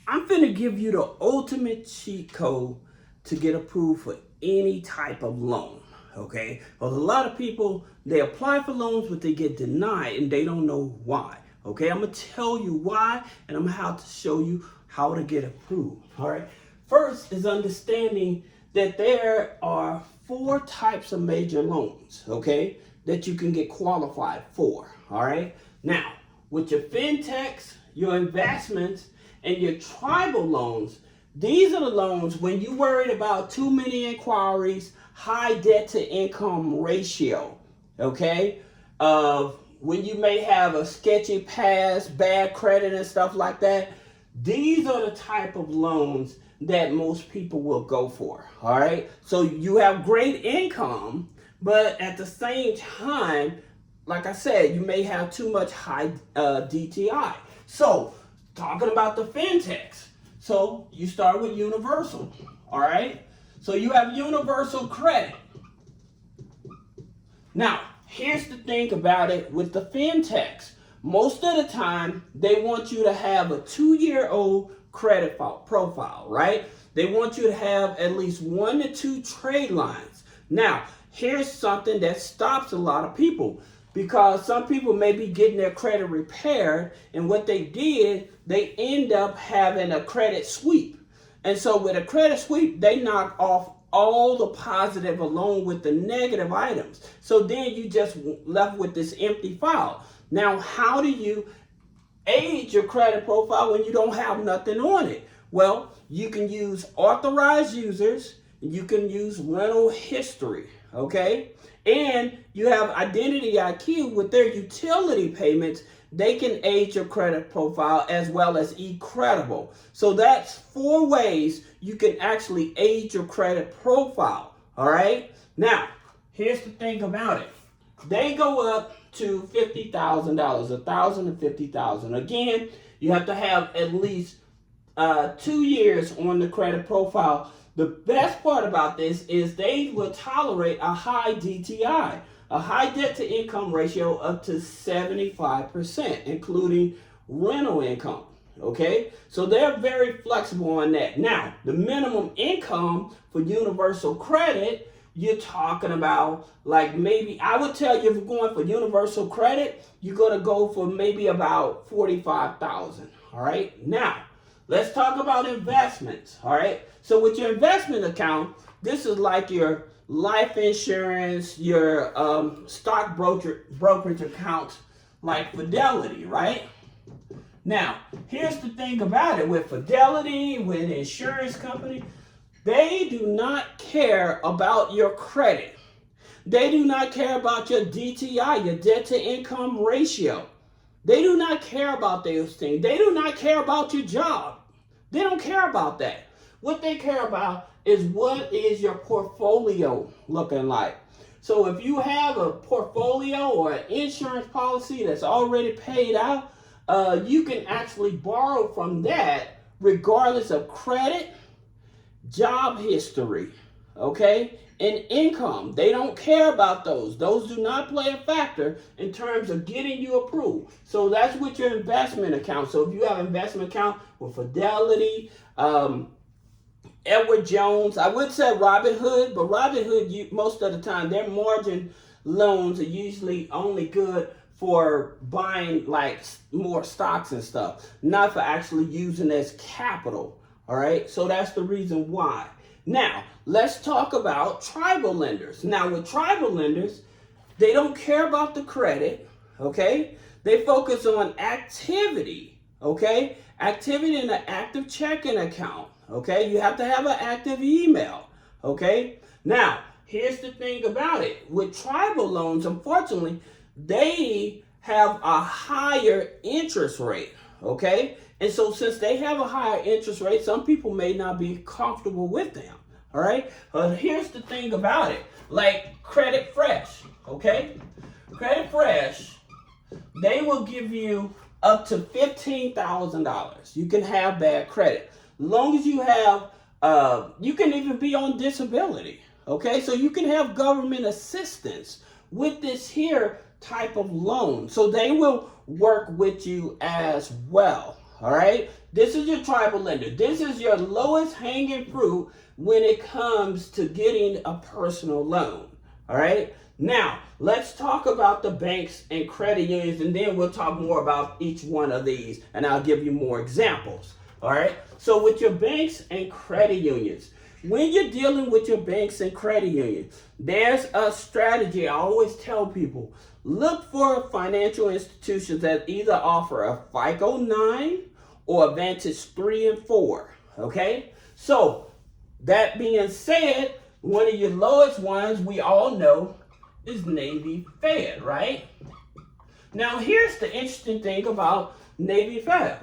I'm finna give you the ultimate cheat code to get approved for any type of loan. Okay? Because a lot of people, they apply for loans, but they get denied and they don't know why. Okay? I'm gonna tell you why, and I'm gonna have to show you how to get approved. All right? First is understanding that there are 4 types of major loans, okay, that you can get qualified for. All right? Now, with your fintechs, your investments, and your tribal loans, these are the loans when you worried about too many inquiries, high debt to income ratio, okay? When you may have a sketchy past, bad credit and stuff like that, these are the type of loans that most people will go for, all right? So you have great income, but at the same time, like I said, you may have too much high DTI. So talking about the fintechs, so you start with universal, all right? So you have universal credit. Now, here's the thing about it with the fintechs. Most of the time, they want you to have a 2-year-old credit profile, right? They want you to have at least 1 to 2 trade lines. Now, here's something that stops a lot of people, because some people may be getting their credit repaired, and what they did, they end up having a credit sweep. And so with a credit sweep, they knock off all the positive along with the negative items. So then you just left with this empty file. Now, how do you age your credit profile when you don't have nothing on it? Well, you can use authorized users, you can use rental history, okay? And you have Identity IQ with their utility payments. They can age your credit profile as well as eCredible. So that's 4 ways you can actually age your credit profile, all right? Now, here's the thing about it. They go up to $50,000, $1,000 to $50,000. Again, you have to have at least 2 years on the credit profile. The best part about this is they will tolerate a high DTI, a high debt to income ratio up to 75%, including rental income. Okay, so they're very flexible on that. Now, the minimum income for universal credit, you're talking about, like, maybe I would tell you, if you're going for universal credit, you're going to go for maybe about $45,000. All right, now let's talk about investments. All right, so with your investment account, this is like your life insurance, your stock brokerage accounts, like Fidelity, right? Now, here's the thing about it. With Fidelity, with insurance company, they do not care about your credit. They do not care about your DTI, your debt to income ratio. They do not care about those things. They do not care about your job. They don't care about that. What they care about is what is your portfolio looking like. So if you have a portfolio or an insurance policy that's already paid out, you can actually borrow from that regardless of credit, job history, okay, and income. They don't care about those. Those do not play a factor in terms of getting you approved. So that's with your investment account. So if you have an investment account with Fidelity, Edward Jones, I would say Robinhood, but Robinhood, most of the time, their margin loans are usually only good for buying like more stocks and stuff, not for actually using as capital. All right, so that's the reason why. Now, let's talk about tribal lenders. Now, with tribal lenders, they don't care about the credit, okay? They focus on activity, okay? Activity in an active checking account, okay? You have to have an active email, okay? Now, here's the thing about it. With tribal loans, unfortunately, they have a higher interest rate, okay? And so since they have a higher interest rate, some people may not be comfortable with them, all right? Here's the thing about it, like Credit Fresh, okay? Credit Fresh, they will give you up to $15,000. You can have bad credit. As long as you have, you can even be on disability, okay? So you can have government assistance with this here type of loan. So they will work with you as well. all right? This is your tribal lender. This is your lowest hanging fruit when it comes to getting a personal loan, all right? Now, let's talk about the banks and credit unions, and then we'll talk more about each one of these, and I'll give you more examples, all right? So with your banks and credit unions, when you're dealing with your banks and credit unions, there's a strategy. I always tell people, look for financial institutions that either offer a FICO 9 or a Vantage 3 and 4, okay? So, that being said, one of your lowest ones we all know is Navy Fed, right? Now, here's the interesting thing about Navy Fed.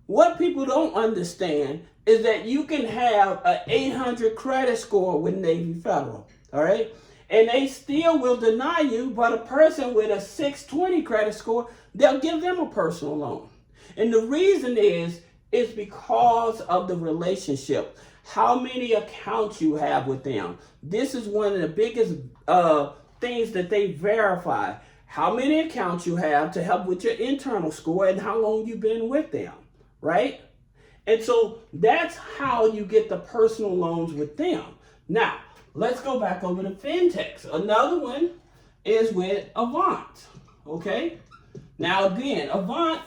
What people don't understand is that you can have an 800 credit score with Navy Federal, all right? And they still will deny you, but a person with a 620 credit score, they'll give them a personal loan. And the reason is because of the relationship. How many accounts you have with them. This is one of the biggest things that they verify. How many accounts you have to help with your internal score and how long you've been with them, right? And so that's how you get the personal loans with them. Now, let's go back over to Fintechs. Another one is with Avant, okay? Now again, Avant,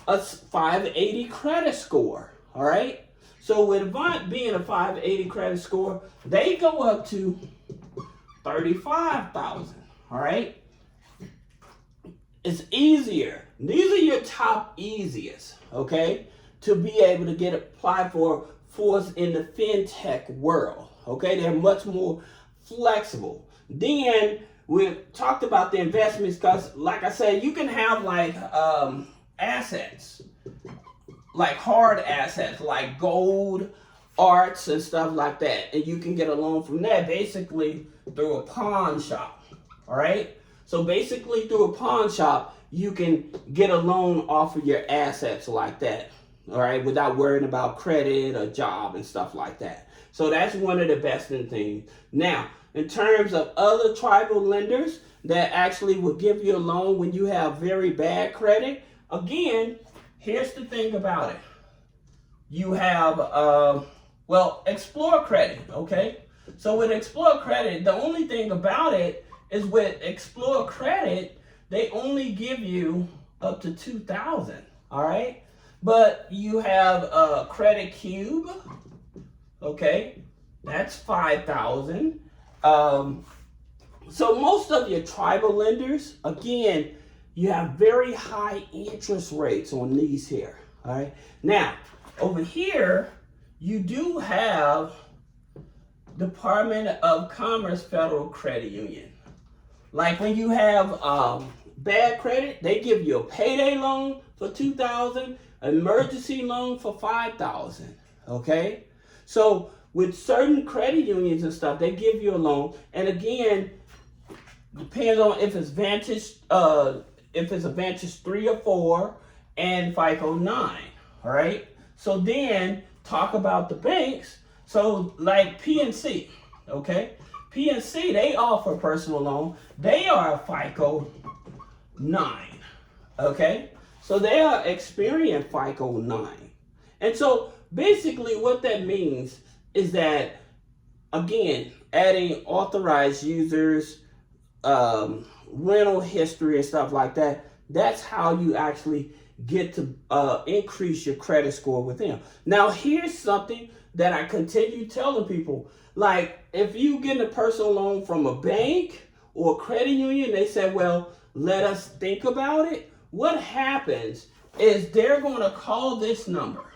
a 580 credit score, all right? So with Avant being a 580 credit score, they go up to 35,000, all right? It's easier. These are your top easiest, okay, to be able to get applied for in the Fintech world, okay? They're much more flexible. Then we talked about the investments because, like I said, you can have like assets, like hard assets, like gold, arts, and stuff like that. And you can get a loan from that basically through a pawn shop, all right? So basically through a pawn shop, you can get a loan off of your assets like that, all right, without worrying about credit or job and stuff like that. So that's one of the best things. Now, in terms of other tribal lenders that actually will give you a loan when you have very bad credit, again, here's the thing about it. You have, Explore Credit, okay? So with Explore Credit, the only thing about it is with Explore Credit, they only give you up to 2,000, all right? But you have Credit Cube, okay? That's 5,000. So most of your tribal lenders, again, you have very high interest rates on these here, all right? Now, over here, you do have Department of Commerce Federal Credit Union. Like when you have bad credit, they give you a payday loan for 2,000, emergency loan for 5,000, okay? So with certain credit unions and stuff, they give you a loan, and again, depends on if it's a Vantage 3 or 4 and FICO 9, all right? So then talk about the banks. So like PNC, okay? PNC, they offer personal loan. They are a FICO 9, okay? So they are Experian FICO 9. And so basically what that means is that, again, adding authorized users, rental history and stuff like that, that's how you actually get to increase your credit score with them. Now, here's something that I continue telling people. Like, if you get a personal loan from a bank or a credit union, they say, well, let us think about it. What happens is they're going to call this number,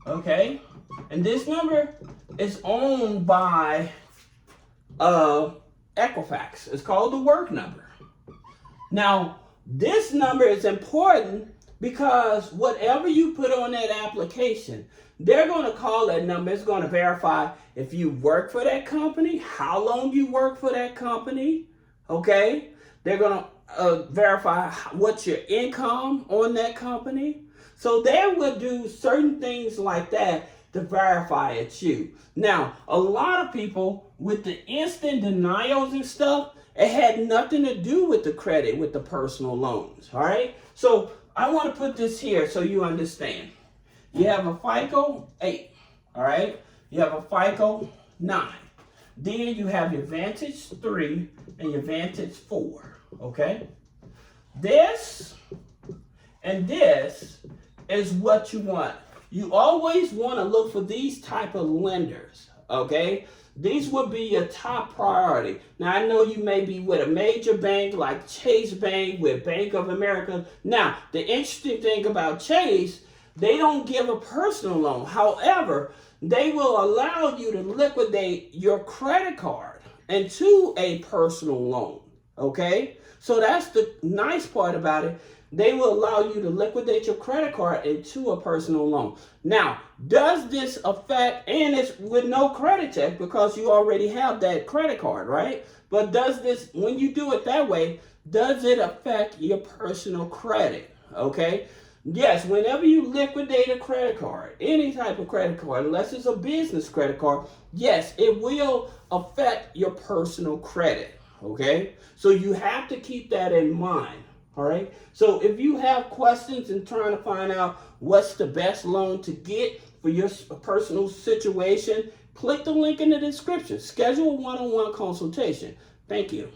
okay? And this number is owned by Equifax. It's called the work number. Now, this number is important because whatever you put on that application, they're going to call that number. It's going to verify if you work for that company, how long you work for that company, okay? They're going to verify what's your income on that company. So they will do certain things like that to verify it's you. Now, a lot of people with the instant denials and stuff, it had nothing to do with the credit, with the personal loans, all right? So I want to put this here so you understand. You have a FICO 8, all right? You have a FICO 9. Then you have your Vantage 3 and your Vantage 4, okay? This and this is what you want. You always want to look for these type of lenders, okay? These would be your top priority. Now, I know you may be with a major bank like Chase Bank, with Bank of America. Now, the interesting thing about Chase, they don't give a personal loan. However, they will allow you to liquidate your credit card into a personal loan, okay? So that's the nice part about it. They will allow you to liquidate your credit card into a personal loan. Now, does this affect, and it's with no credit check because you already have that credit card, right? But does this, when you do it that way, does it affect your personal credit, okay? Yes, whenever you liquidate a credit card, any type of credit card, unless it's a business credit card, yes, it will affect your personal credit, okay? So you have to keep that in mind. All right. So if you have questions and trying to find out what's the best loan to get for your personal situation, click the link in the description. Schedule a one-on-one consultation. Thank you.